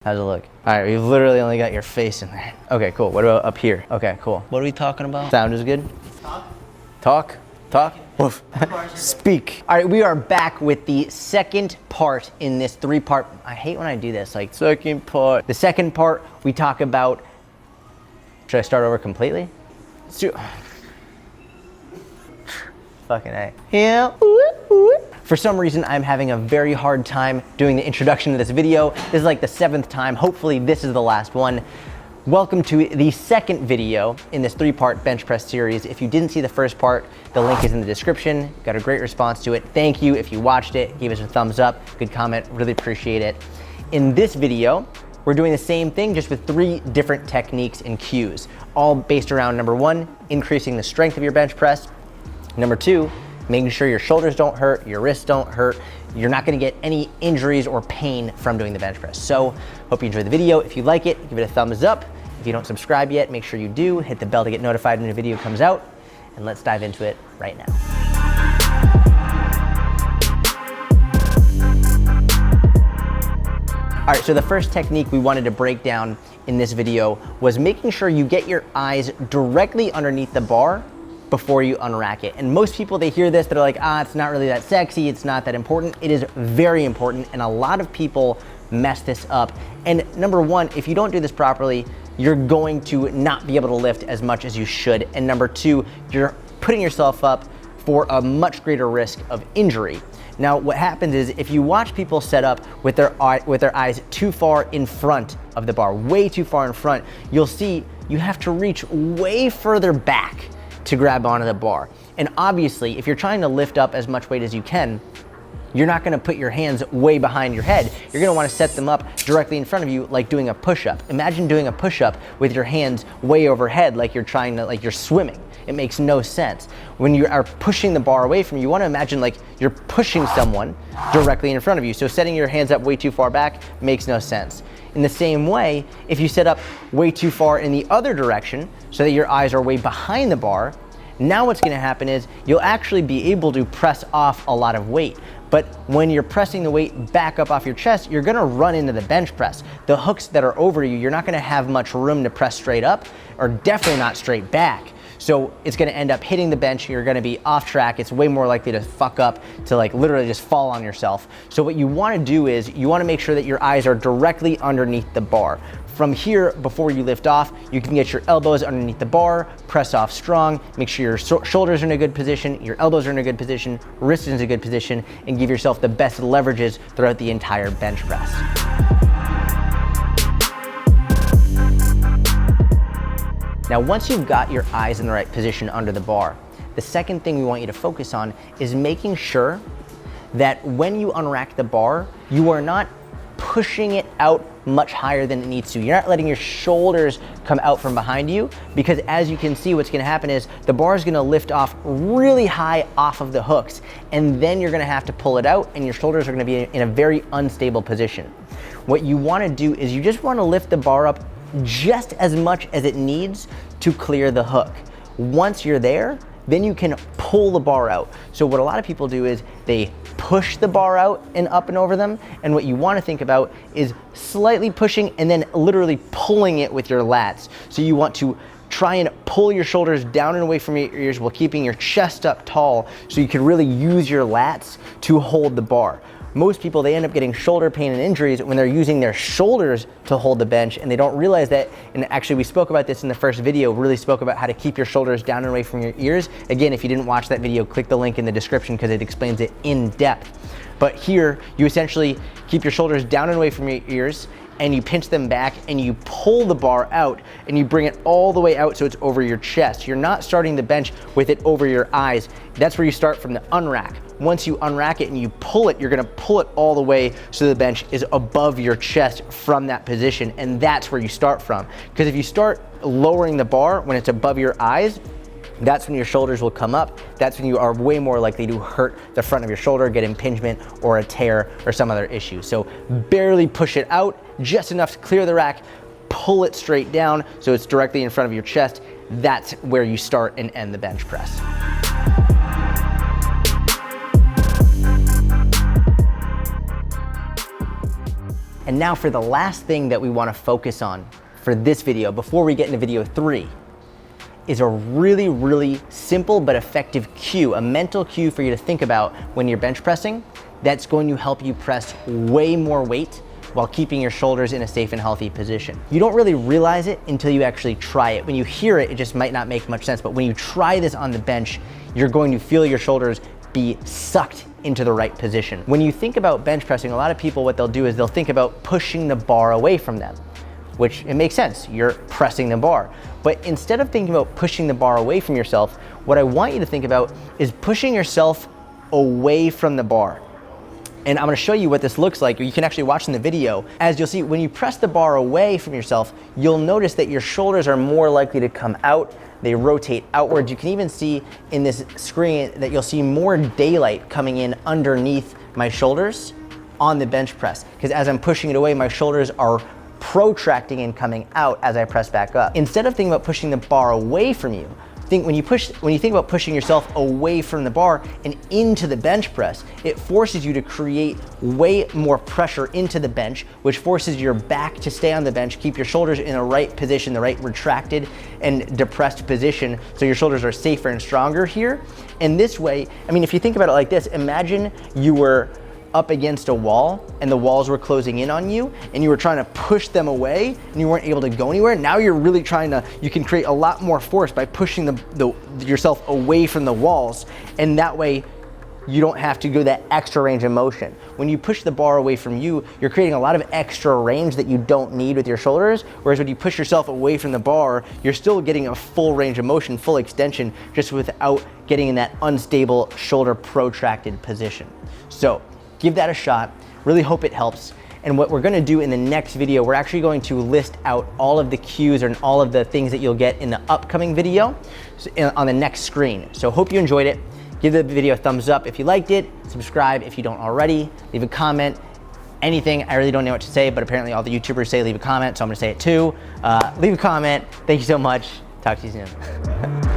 How's it look? All right, you've literally only got your face in there. Okay, cool. What about up here? Okay, cool. What are we talking about? Sound is good? Talk? Woof. Speak. All right, we are back with the second part in this 3-part. I hate when I do this, like second part. The second part, we talk about, should I start over completely? Fucking A. Yeah. For some reason, I'm having a very hard time doing the introduction to this video. This is like the 7th time. Hopefully this is the last one. Welcome to the second video in this 3-part bench press series. If you didn't see the first part, the link is in the description. Got a great response to it. Thank you if you watched it, gave us a thumbs up, good comment, really appreciate it. In this video, we're doing the same thing, just with 3 different techniques and cues, all based around number 1, increasing the strength of your bench press. Number 2, making sure your shoulders don't hurt, your wrists don't hurt, you're not gonna get any injuries or pain from doing the bench press. So, hope you enjoyed the video. If you like it, give it a thumbs up. If you don't subscribe yet, make sure you do. Hit the bell to get notified when a video comes out. And let's dive into it right now. All right, so the first technique we wanted to break down in this video was making sure you get your eyes directly underneath the bar before you unrack it. And most people, they hear this, they're like, it's not really that sexy, it's not that important. It is very important, and a lot of people mess this up. And number 1, if you don't do this properly, you're going to not be able to lift as much as you should. And number 2, you're putting yourself up for a much greater risk of injury. Now, what happens is if you watch people set up with their eyes too far in front of the bar, way too far in front, you'll see you have to reach way further back to grab onto the bar. And obviously, if you're trying to lift up as much weight as you can, you're not gonna put your hands way behind your head. You're gonna wanna set them up directly in front of you, like doing a push-up. Imagine doing a push-up with your hands way overhead, like you're swimming. It makes no sense. When you are pushing the bar away from you, you wanna imagine like you're pushing someone directly in front of you. So setting your hands up way too far back makes no sense. In the same way, if you set up way too far in the other direction, so that your eyes are way behind the bar, now what's gonna happen is you'll actually be able to press off a lot of weight. But when you're pressing the weight back up off your chest, you're gonna run into the bench press. The hooks that are over you, you're not gonna have much room to press straight up, or definitely not straight back. So it's gonna end up hitting the bench, you're gonna be off track, it's way more likely to fuck up, to like literally just fall on yourself. So what you wanna do is, you wanna make sure that your eyes are directly underneath the bar. From here, before you lift off, you can get your elbows underneath the bar, press off strong, make sure your shoulders are in a good position, your elbows are in a good position, wrist is in a good position, and give yourself the best leverages throughout the entire bench press. Now, once you've got your eyes in the right position under the bar, the second thing we want you to focus on is making sure that when you unrack the bar, you are not pushing it out much higher than it needs to. You're not letting your shoulders come out from behind you, because as you can see, what's gonna happen is the bar is gonna lift off really high off of the hooks, and then you're gonna have to pull it out, and your shoulders are gonna be in a very unstable position. What you wanna do is you just wanna lift the bar up just as much as it needs to clear the hook. Once you're there, then you can pull the bar out. So what a lot of people do is they push the bar out and up and over them, and what you wanna think about is slightly pushing and then literally pulling it with your lats. So you want to try and pull your shoulders down and away from your ears while keeping your chest up tall, so you can really use your lats to hold the bar. Most people, they end up getting shoulder pain and injuries when they're using their shoulders to hold the bench, and they don't realize that. And actually, we spoke about this in the first video, really spoke about how to keep your shoulders down and away from your ears. Again, if you didn't watch that video, click the link in the description because it explains it in depth. But here, you essentially keep your shoulders down and away from your ears, and you pinch them back and you pull the bar out and you bring it all the way out so it's over your chest. You're not starting the bench with it over your eyes. That's where you start from the unrack. Once you unrack it and you pull it, you're gonna pull it all the way so the bench is above your chest from that position, and that's where you start from. Because if you start lowering the bar when it's above your eyes, that's when your shoulders will come up. That's when you are way more likely to hurt the front of your shoulder, get impingement or a tear or some other issue. So barely push it out, just enough to clear the rack, pull it straight down so it's directly in front of your chest. That's where you start and end the bench press. And now for the last thing that we wanna focus on for this video, before we get into video 3, is a really, really simple but effective cue, a mental cue for you to think about when you're bench pressing that's going to help you press way more weight while keeping your shoulders in a safe and healthy position. You don't really realize it until you actually try it. When you hear it, it just might not make much sense, but when you try this on the bench, you're going to feel your shoulders be sucked into the right position. When you think about bench pressing, a lot of people, what they'll do is they'll think about pushing the bar away from them, which it makes sense, you're pressing the bar. But instead of thinking about pushing the bar away from yourself, what I want you to think about is pushing yourself away from the bar. And I'm gonna show you what this looks like. You can actually watch in the video. As you'll see, when you press the bar away from yourself, you'll notice that your shoulders are more likely to come out. They rotate outwards. You can even see in this screen that you'll see more daylight coming in underneath my shoulders on the bench press. Because as I'm pushing it away, my shoulders are protracting and coming out as I press back up. Instead of thinking about pushing the bar away from you, when you think about pushing yourself away from the bar and into the bench press, it forces you to create way more pressure into the bench, which forces your back to stay on the bench, keep your shoulders in the right position, the right retracted and depressed position, so your shoulders are safer and stronger here. And this way, I mean, if you think about it like this, imagine you were up against a wall and the walls were closing in on you and you were trying to push them away and you weren't able to go anywhere. Now you're really you can create a lot more force by pushing yourself away from the walls, and that way you don't have to go that extra range of motion. When you push the bar away from you, you're creating a lot of extra range that you don't need with your shoulders, whereas when you push yourself away from the bar, you're still getting a full range of motion, full extension, just without getting in that unstable shoulder protracted position. So give that a shot. Really hope it helps. And what we're gonna do in the next video, we're actually going to list out all of the cues and all of the things that you'll get in the upcoming video on the next screen. So hope you enjoyed it. Give the video a thumbs up if you liked it. Subscribe if you don't already. Leave a comment. Anything, I really don't know what to say, but apparently all the YouTubers say leave a comment, so I'm gonna say it too. Leave a comment. Thank you so much. Talk to you soon.